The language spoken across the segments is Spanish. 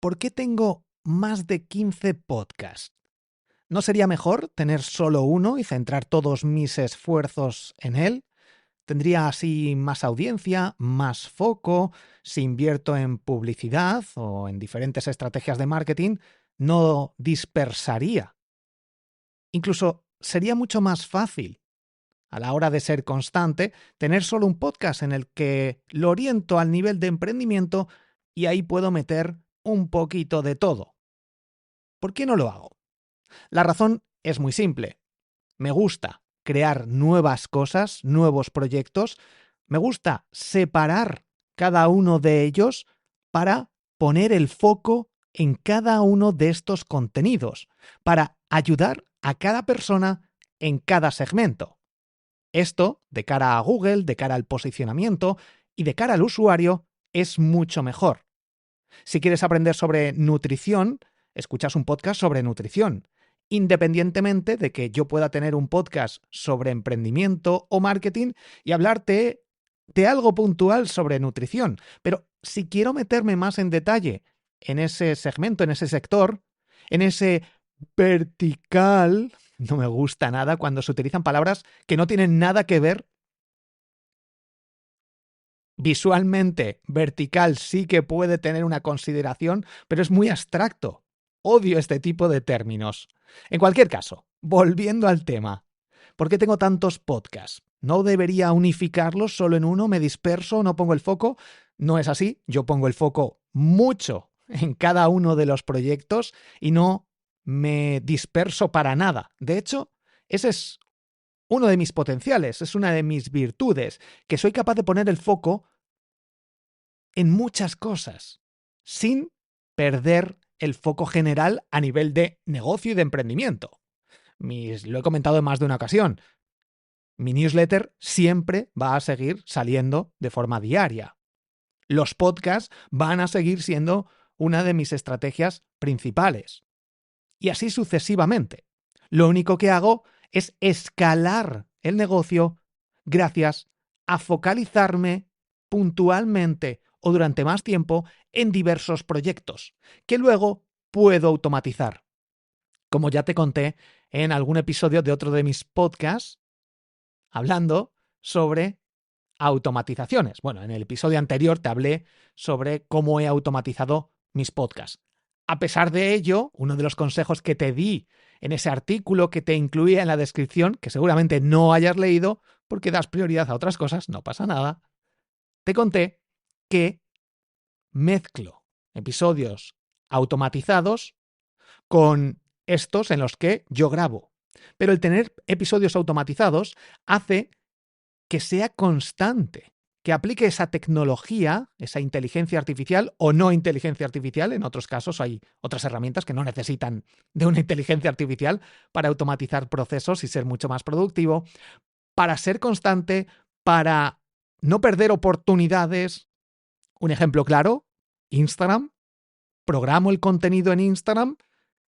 ¿Por qué tengo más de 15 podcasts? ¿No sería mejor tener solo uno y centrar todos mis esfuerzos en él? Tendría así más audiencia, más foco. Si invierto en publicidad o en diferentes estrategias de marketing, no dispersaría. Incluso sería mucho más fácil, a la hora de ser constante, tener solo un podcast en el que lo oriento al nivel de emprendimiento y ahí puedo meter un poquito de todo. ¿Por qué no lo hago? La razón es muy simple. Me gusta crear nuevas cosas, nuevos proyectos. Me gusta separar cada uno de ellos para poner el foco en cada uno de estos contenidos, para ayudar a cada persona en cada segmento. Esto, de cara a Google, de cara al posicionamiento y de cara al usuario, es mucho mejor. Si quieres aprender sobre nutrición, escuchas un podcast sobre nutrición, independientemente de que yo pueda tener un podcast sobre emprendimiento o marketing y hablarte de algo puntual sobre nutrición. Pero si quiero meterme más en detalle en ese segmento, en ese sector, en ese vertical, no me gusta nada cuando se utilizan palabras que no tienen nada que ver. Visualmente, vertical sí que puede tener una consideración, pero es muy abstracto. Odio este tipo de términos. En cualquier caso, volviendo al tema, ¿por qué tengo tantos podcasts? ¿No debería unificarlos solo en uno? ¿Me disperso? ¿No pongo el foco? No es así. Yo pongo el foco mucho en cada uno de los proyectos y no me disperso para nada. De hecho, ese es uno de mis potenciales, es una de mis virtudes, que soy capaz de poner el foco en muchas cosas, sin perder el foco general a nivel de negocio y de emprendimiento. Lo he comentado en más de una ocasión. Mi newsletter siempre va a seguir saliendo de forma diaria. Los podcasts van a seguir siendo una de mis estrategias principales. Y así sucesivamente. Lo único que hago es escalar el negocio gracias a focalizarme puntualmente o durante más tiempo en diversos proyectos que luego puedo automatizar. Como ya te conté en algún episodio de otro de mis podcasts, hablando sobre automatizaciones. Bueno, en el episodio anterior te hablé sobre cómo he automatizado mis podcasts. A pesar de ello, uno de los consejos que te di en ese artículo que te incluía en la descripción, que seguramente no hayas leído porque das prioridad a otras cosas, no pasa nada, te conté que mezclo episodios automatizados con estos en los que yo grabo. Pero el tener episodios automatizados hace que sea constante, que aplique esa tecnología, esa inteligencia artificial o no inteligencia artificial. En otros casos hay otras herramientas que no necesitan de una inteligencia artificial para automatizar procesos y ser mucho más productivo, para ser constante, para no perder oportunidades. Un ejemplo claro, Instagram. Programo el contenido en Instagram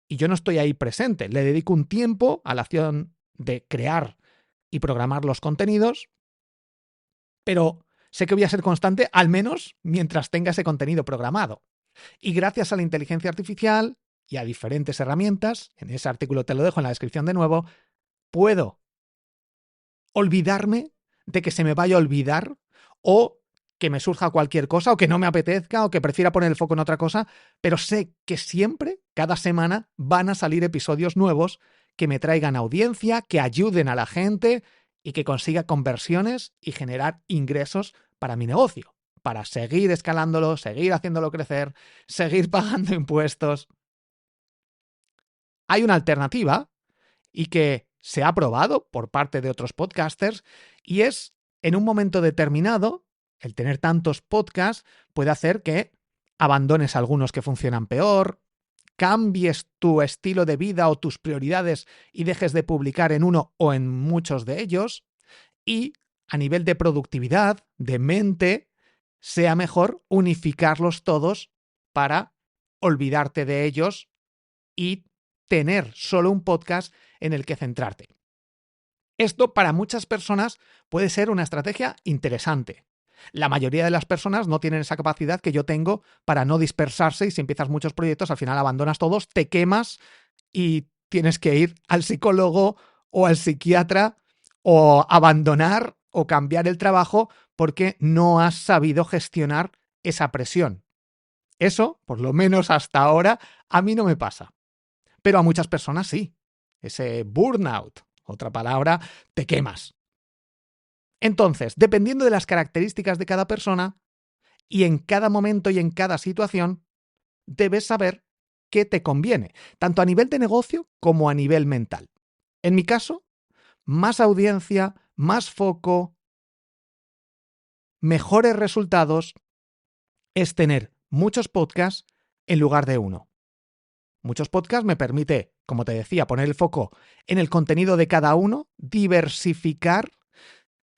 y yo no estoy ahí presente. Le dedico un tiempo a la acción de crear y programar los contenidos, pero sé que voy a ser constante al menos mientras tenga ese contenido programado. Y gracias a la inteligencia artificial y a diferentes herramientas, en ese artículo te lo dejo en la descripción de nuevo, puedo olvidarme de que se me vaya a olvidar o que me surja cualquier cosa o que no me apetezca o que prefiera poner el foco en otra cosa, pero sé que siempre, cada semana, van a salir episodios nuevos que me traigan audiencia, que ayuden a la gente y que consiga conversiones y generar ingresos para mi negocio, para seguir escalándolo, seguir haciéndolo crecer, seguir pagando impuestos. Hay una alternativa y que se ha probado por parte de otros podcasters y es, en un momento determinado, el tener tantos podcasts puede hacer que abandones algunos que funcionan peor, cambies tu estilo de vida o tus prioridades y dejes de publicar en uno o en muchos de ellos, y a nivel de productividad, de mente, sea mejor unificarlos todos para olvidarte de ellos y tener solo un podcast en el que centrarte. Esto para muchas personas puede ser una estrategia interesante, La mayoría de las personas no tienen esa capacidad que yo tengo para no dispersarse, y si empiezas muchos proyectos, al final abandonas todos, te quemas y tienes que ir al psicólogo o al psiquiatra o abandonar o cambiar el trabajo porque no has sabido gestionar esa presión. Eso, por lo menos hasta ahora, a mí no me pasa. Pero a muchas personas sí. Ese burnout, otra palabra, te quemas. Entonces, dependiendo de las características de cada persona y en cada momento y en cada situación, debes saber qué te conviene, tanto a nivel de negocio como a nivel mental. En mi caso, más audiencia, más foco, mejores resultados es tener muchos podcasts en lugar de uno. Muchos podcasts me permite, como te decía, poner el foco en el contenido de cada uno, diversificar,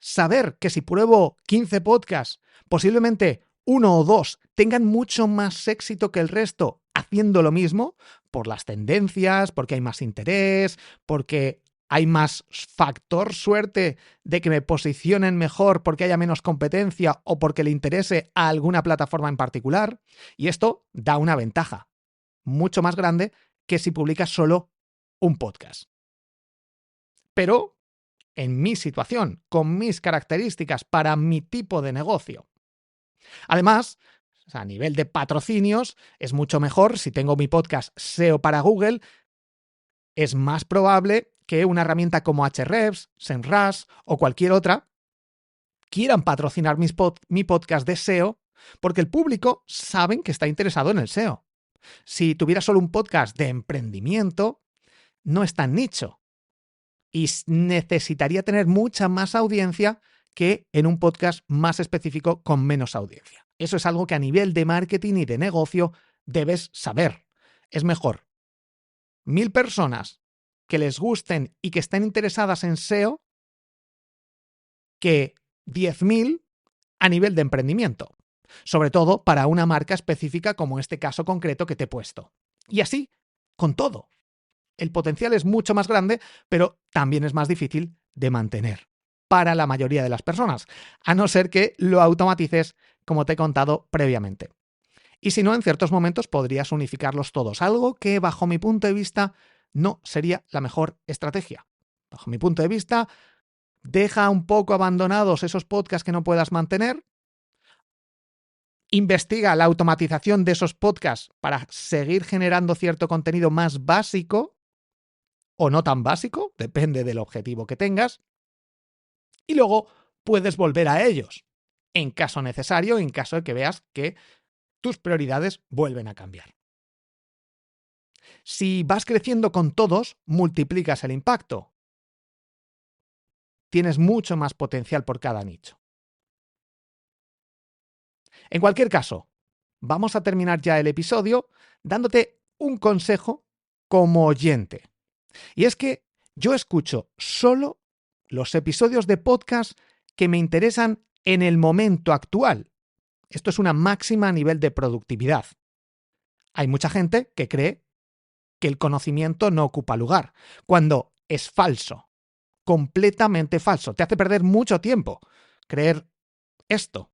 saber que si pruebo 15 podcasts, posiblemente uno o dos tengan mucho más éxito que el resto haciendo lo mismo, por las tendencias, porque hay más interés, porque hay más factor suerte de que me posicionen mejor porque haya menos competencia o porque le interese a alguna plataforma en particular. Y esto da una ventaja mucho más grande que si publicas solo un podcast. Pero en mi situación, con mis características, para mi tipo de negocio. Además, a nivel de patrocinios, es mucho mejor si tengo mi podcast SEO para Google. Es más probable que una herramienta como Ahrefs, SEMrush o cualquier otra quieran patrocinar mi podcast de SEO porque el público saben que está interesado en el SEO. Si tuviera solo un podcast de emprendimiento, no es tan nicho y necesitaría tener mucha más audiencia que en un podcast más específico con menos audiencia. Eso es algo que a nivel de marketing y de negocio debes saber. Es mejor 1000 personas que les gusten y que estén interesadas en SEO que 10.000 a nivel de emprendimiento. Sobre todo para una marca específica como este caso concreto que te he puesto. Y así con todo. El potencial es mucho más grande, pero también es más difícil de mantener para la mayoría de las personas, a no ser que lo automatices, como te he contado previamente. Y si no, en ciertos momentos podrías unificarlos todos, algo que bajo mi punto de vista no sería la mejor estrategia. Bajo mi punto de vista, deja un poco abandonados esos podcasts que no puedas mantener, investiga la automatización de esos podcasts para seguir generando cierto contenido más básico o no tan básico, depende del objetivo que tengas, y luego puedes volver a ellos, en caso necesario, en caso de que veas que tus prioridades vuelven a cambiar. Si vas creciendo con todos, multiplicas el impacto. Tienes mucho más potencial por cada nicho. En cualquier caso, vamos a terminar ya el episodio dándote un consejo como oyente. Y es que yo escucho solo los episodios de podcast que me interesan en el momento actual. Esto es una máxima a nivel de productividad. Hay mucha gente que cree que el conocimiento no ocupa lugar, cuando es falso, completamente falso. Te hace perder mucho tiempo creer esto.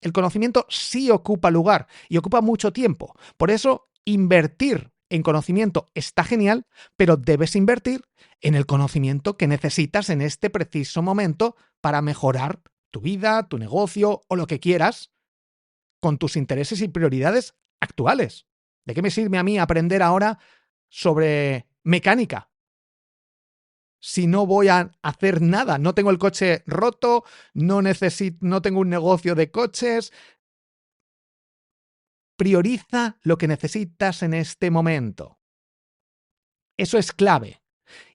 El conocimiento sí ocupa lugar y ocupa mucho tiempo. Por eso, invertir en conocimiento está genial, pero debes invertir en el conocimiento que necesitas en este preciso momento para mejorar tu vida, tu negocio o lo que quieras con tus intereses y prioridades actuales. ¿De qué me sirve a mí aprender ahora sobre mecánica si no voy a hacer nada? No tengo el coche roto, no tengo un negocio de coches. Prioriza lo que necesitas en este momento. Eso es clave.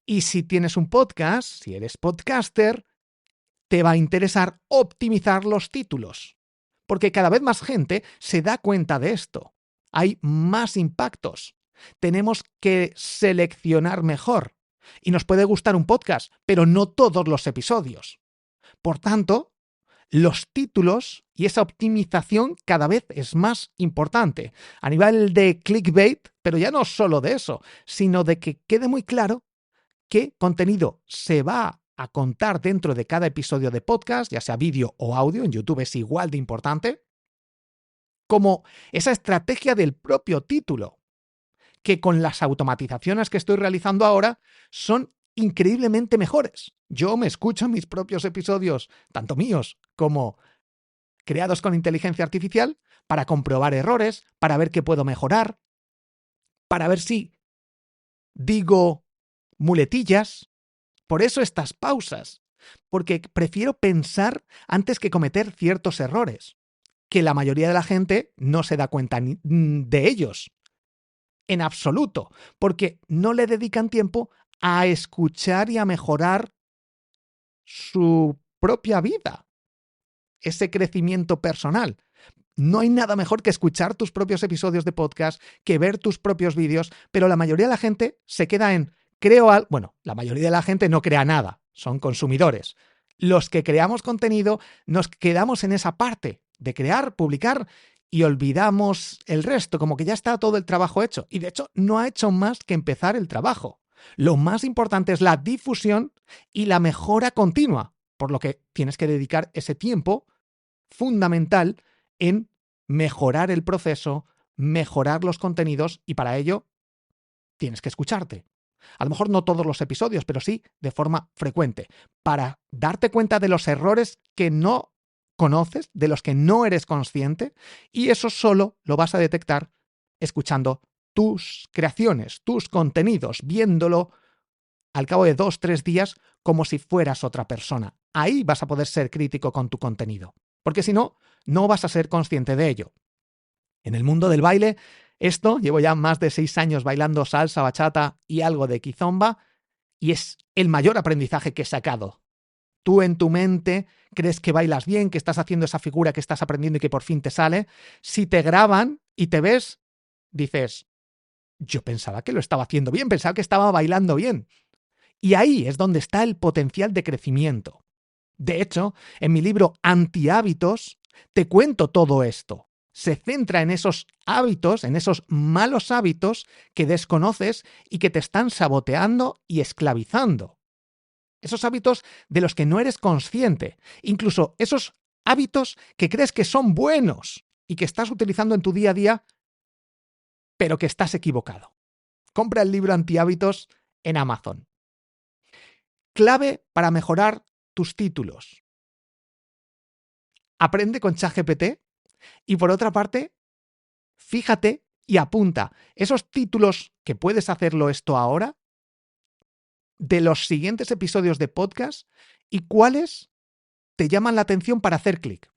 Y si tienes un podcast, si eres podcaster, te va a interesar optimizar los títulos. Porque cada vez más gente se da cuenta de esto. Hay más impactos. Tenemos que seleccionar mejor. Y nos puede gustar un podcast, pero no todos los episodios. Por tanto, los títulos y esa optimización cada vez es más importante. A nivel de clickbait, pero ya no solo de eso, sino de que quede muy claro qué contenido se va a contar dentro de cada episodio de podcast, ya sea vídeo o audio, en YouTube es igual de importante, como esa estrategia del propio título, que con las automatizaciones que estoy realizando ahora son increíblemente mejores. Yo me escucho mis propios episodios, tanto míos como creados con inteligencia artificial, para comprobar errores, para ver qué puedo mejorar, para ver si digo muletillas. Por eso estas pausas, porque prefiero pensar antes que cometer ciertos errores, que la mayoría de la gente no se da cuenta de ellos, en absoluto, porque no le dedican tiempo a escuchar y a mejorar su propia vida, ese crecimiento personal. No hay nada mejor que escuchar tus propios episodios de podcast, que ver tus propios vídeos, pero la mayoría de la gente se queda en bueno, la mayoría de la gente no crea nada, son consumidores. Los que creamos contenido nos quedamos en esa parte de crear, publicar y olvidamos el resto, como que ya está todo el trabajo hecho. Y de hecho no ha hecho más que empezar el trabajo. Lo más importante es la difusión y la mejora continua, por lo que tienes que dedicar ese tiempo fundamental en mejorar el proceso, mejorar los contenidos y para ello tienes que escucharte. A lo mejor no todos los episodios, pero sí de forma frecuente, para darte cuenta de los errores que no conoces, de los que no eres consciente, y eso solo lo vas a detectar escuchando tus creaciones, tus contenidos, viéndolo al cabo de 2-3 días como si fueras otra persona. Ahí vas a poder ser crítico con tu contenido, porque si no, no vas a ser consciente de ello. En el mundo del baile, llevo ya más de 6 años bailando salsa, bachata y algo de kizomba, y es el mayor aprendizaje que he sacado. Tú en tu mente crees que bailas bien, que estás haciendo esa figura que estás aprendiendo y que por fin te sale. Si te graban y te ves, dices, yo pensaba que lo estaba haciendo bien, pensaba que estaba bailando bien. Y ahí es donde está el potencial de crecimiento. De hecho, en mi libro Antihábitos, te cuento todo esto. Se centra en esos hábitos, en esos malos hábitos que desconoces y que te están saboteando y esclavizando. Esos hábitos de los que no eres consciente. Incluso esos hábitos que crees que son buenos y que estás utilizando en tu día a día, pero que estás equivocado. Compra el libro Antihábitos en Amazon. Clave para mejorar tus títulos. Aprende con ChatGPT y por otra parte, fíjate y apunta esos títulos que puedes hacerlo esto ahora de los siguientes episodios de podcast y cuáles te llaman la atención para hacer clic.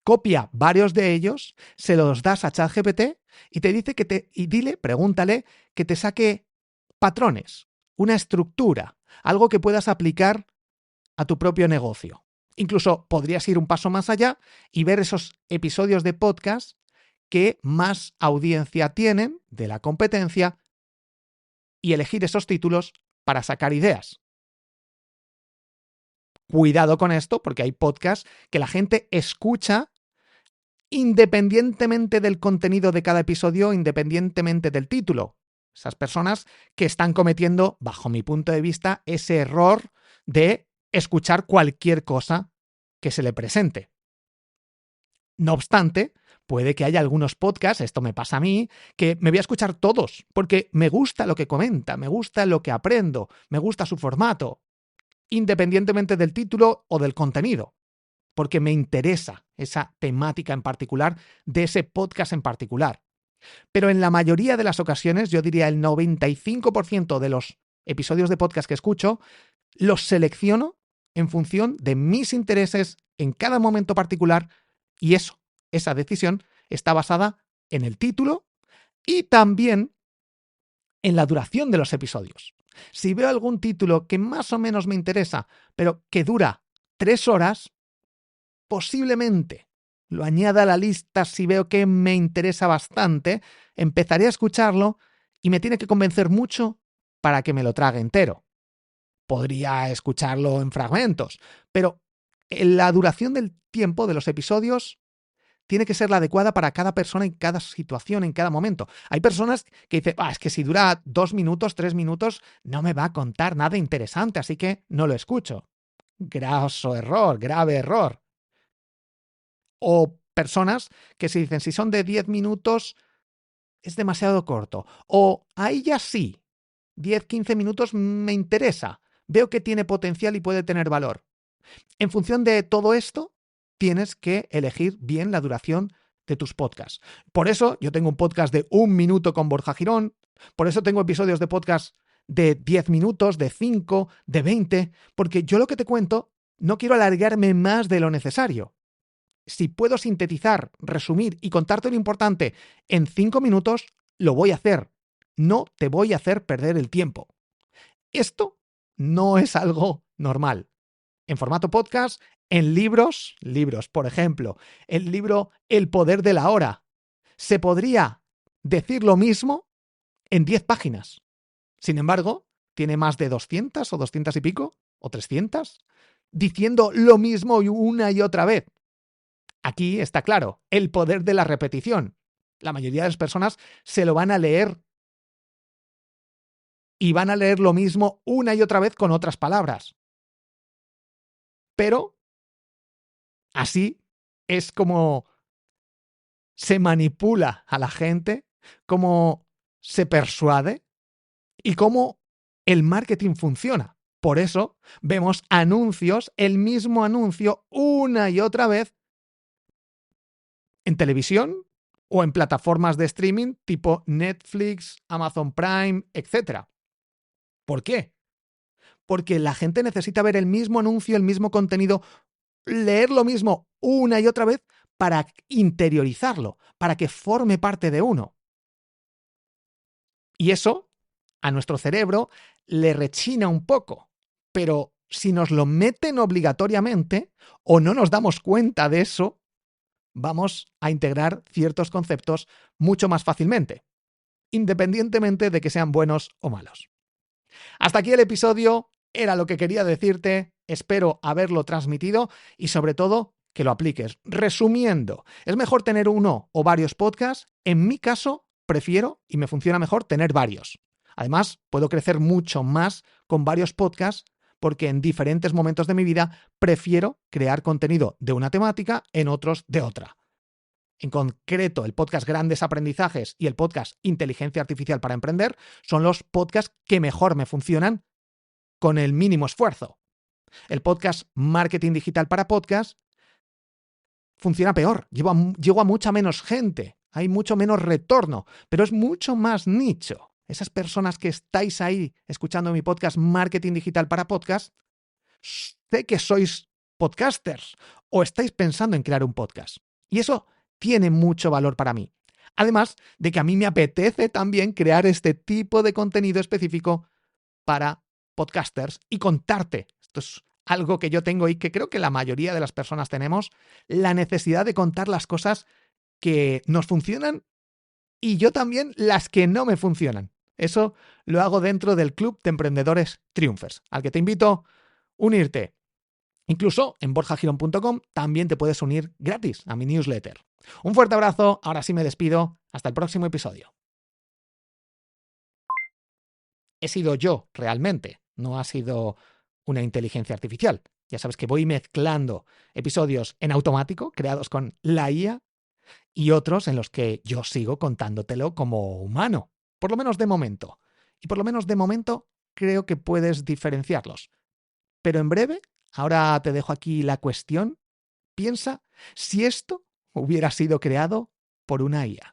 Copia varios de ellos, se los das a ChatGPT y te dice pregúntale que te saque patrones, una estructura, algo que puedas aplicar a tu propio negocio. Incluso podrías ir un paso más allá y ver esos episodios de podcast que más audiencia tienen de la competencia y elegir esos títulos para sacar ideas. Cuidado con esto porque hay podcasts que la gente escucha independientemente del contenido de cada episodio, independientemente del título. Esas personas que están cometiendo, bajo mi punto de vista, ese error de escuchar cualquier cosa que se le presente. No obstante, puede que haya algunos podcasts, esto me pasa a mí, que me voy a escuchar todos, porque me gusta lo que comenta, me gusta lo que aprendo, me gusta su formato, independientemente del título o del contenido, porque me interesa esa temática en particular, de ese podcast en particular. Pero en la mayoría de las ocasiones, yo diría el 95% de los episodios de podcast que escucho, los selecciono en función de mis intereses en cada momento particular y esa decisión está basada en el título y también en la duración de los episodios. Si veo algún título que más o menos me interesa, pero que dura 3 horas, posiblemente lo añada a la lista si veo que me interesa bastante, empezaré a escucharlo y me tiene que convencer mucho para que me lo trague entero. Podría escucharlo en fragmentos, pero la duración del tiempo de los episodios tiene que ser la adecuada para cada persona, en cada situación, en cada momento. Hay personas que dicen, es que si dura 2 minutos, 3 minutos, no me va a contar nada interesante, así que no lo escucho. Graso error, grave error. O personas que se dicen, si son de 10 minutos, es demasiado corto. O ahí ya sí, 10, 15 minutos me interesa. Veo que tiene potencial y puede tener valor. En función de todo esto, tienes que elegir bien la duración de tus podcasts. Por eso yo tengo un podcast de 1 minuto con Borja Girón. Por eso tengo episodios de podcast de 10 minutos, de 5, de 20, porque yo lo que te cuento no quiero alargarme más de lo necesario. Si puedo sintetizar, resumir y contarte lo importante en 5 minutos, lo voy a hacer. No te voy a hacer perder el tiempo. Esto no es algo normal. En formato podcast, en libros, por ejemplo, el libro El poder de la hora. Se podría decir lo mismo en 10 páginas. Sin embargo, tiene más de 200 o 200 y pico, o 300, diciendo lo mismo una y otra vez. Aquí está claro, el poder de la repetición. La mayoría de las personas se lo van a leer y van a leer lo mismo una y otra vez con otras palabras. Pero así es como se manipula a la gente, cómo se persuade y cómo el marketing funciona. Por eso vemos anuncios, el mismo anuncio una y otra vez en televisión o en plataformas de streaming tipo Netflix, Amazon Prime, etc. ¿Por qué? Porque la gente necesita ver el mismo anuncio, el mismo contenido, leer lo mismo una y otra vez para interiorizarlo, para que forme parte de uno. Y eso a nuestro cerebro le rechina un poco, pero si nos lo meten obligatoriamente o no nos damos cuenta de eso, vamos a integrar ciertos conceptos mucho más fácilmente, independientemente de que sean buenos o malos. Hasta aquí el episodio, era lo que quería decirte, espero haberlo transmitido y sobre todo que lo apliques. Resumiendo, es mejor tener uno o varios podcasts. En mi caso, prefiero y me funciona mejor tener varios. Además, puedo crecer mucho más con varios podcasts porque en diferentes momentos de mi vida prefiero crear contenido de una temática, en otros de otra. En concreto, el podcast Grandes Aprendizajes y el podcast Inteligencia Artificial para Emprender son los podcasts que mejor me funcionan con el mínimo esfuerzo. El podcast Marketing Digital para Podcast funciona peor, llego a mucha menos gente, hay mucho menos retorno, pero es mucho más nicho. Esas personas que estáis ahí escuchando mi podcast Marketing Digital para Podcast, sé que sois podcasters o estáis pensando en crear un podcast. Y eso tiene mucho valor para mí. Además de que a mí me apetece también crear este tipo de contenido específico para podcasters y contarte. Esto es algo que yo tengo y que creo que la mayoría de las personas tenemos, la necesidad de contar las cosas que nos funcionan y yo también las que no me funcionan. Eso lo hago dentro del Club de Emprendedores Triunfers, al que te invito a unirte. Incluso en borjagirón.com también te puedes unir gratis a mi newsletter. Un fuerte abrazo, ahora sí me despido, hasta el próximo episodio. He sido yo realmente, no ha sido una inteligencia artificial. Ya sabes que voy mezclando episodios en automático, creados con la IA, y otros en los que yo sigo contándotelo como humano, por lo menos de momento. Y por lo menos de momento creo que puedes diferenciarlos. Pero en breve, ahora te dejo aquí la cuestión, piensa si esto hubiera sido creado por una IA.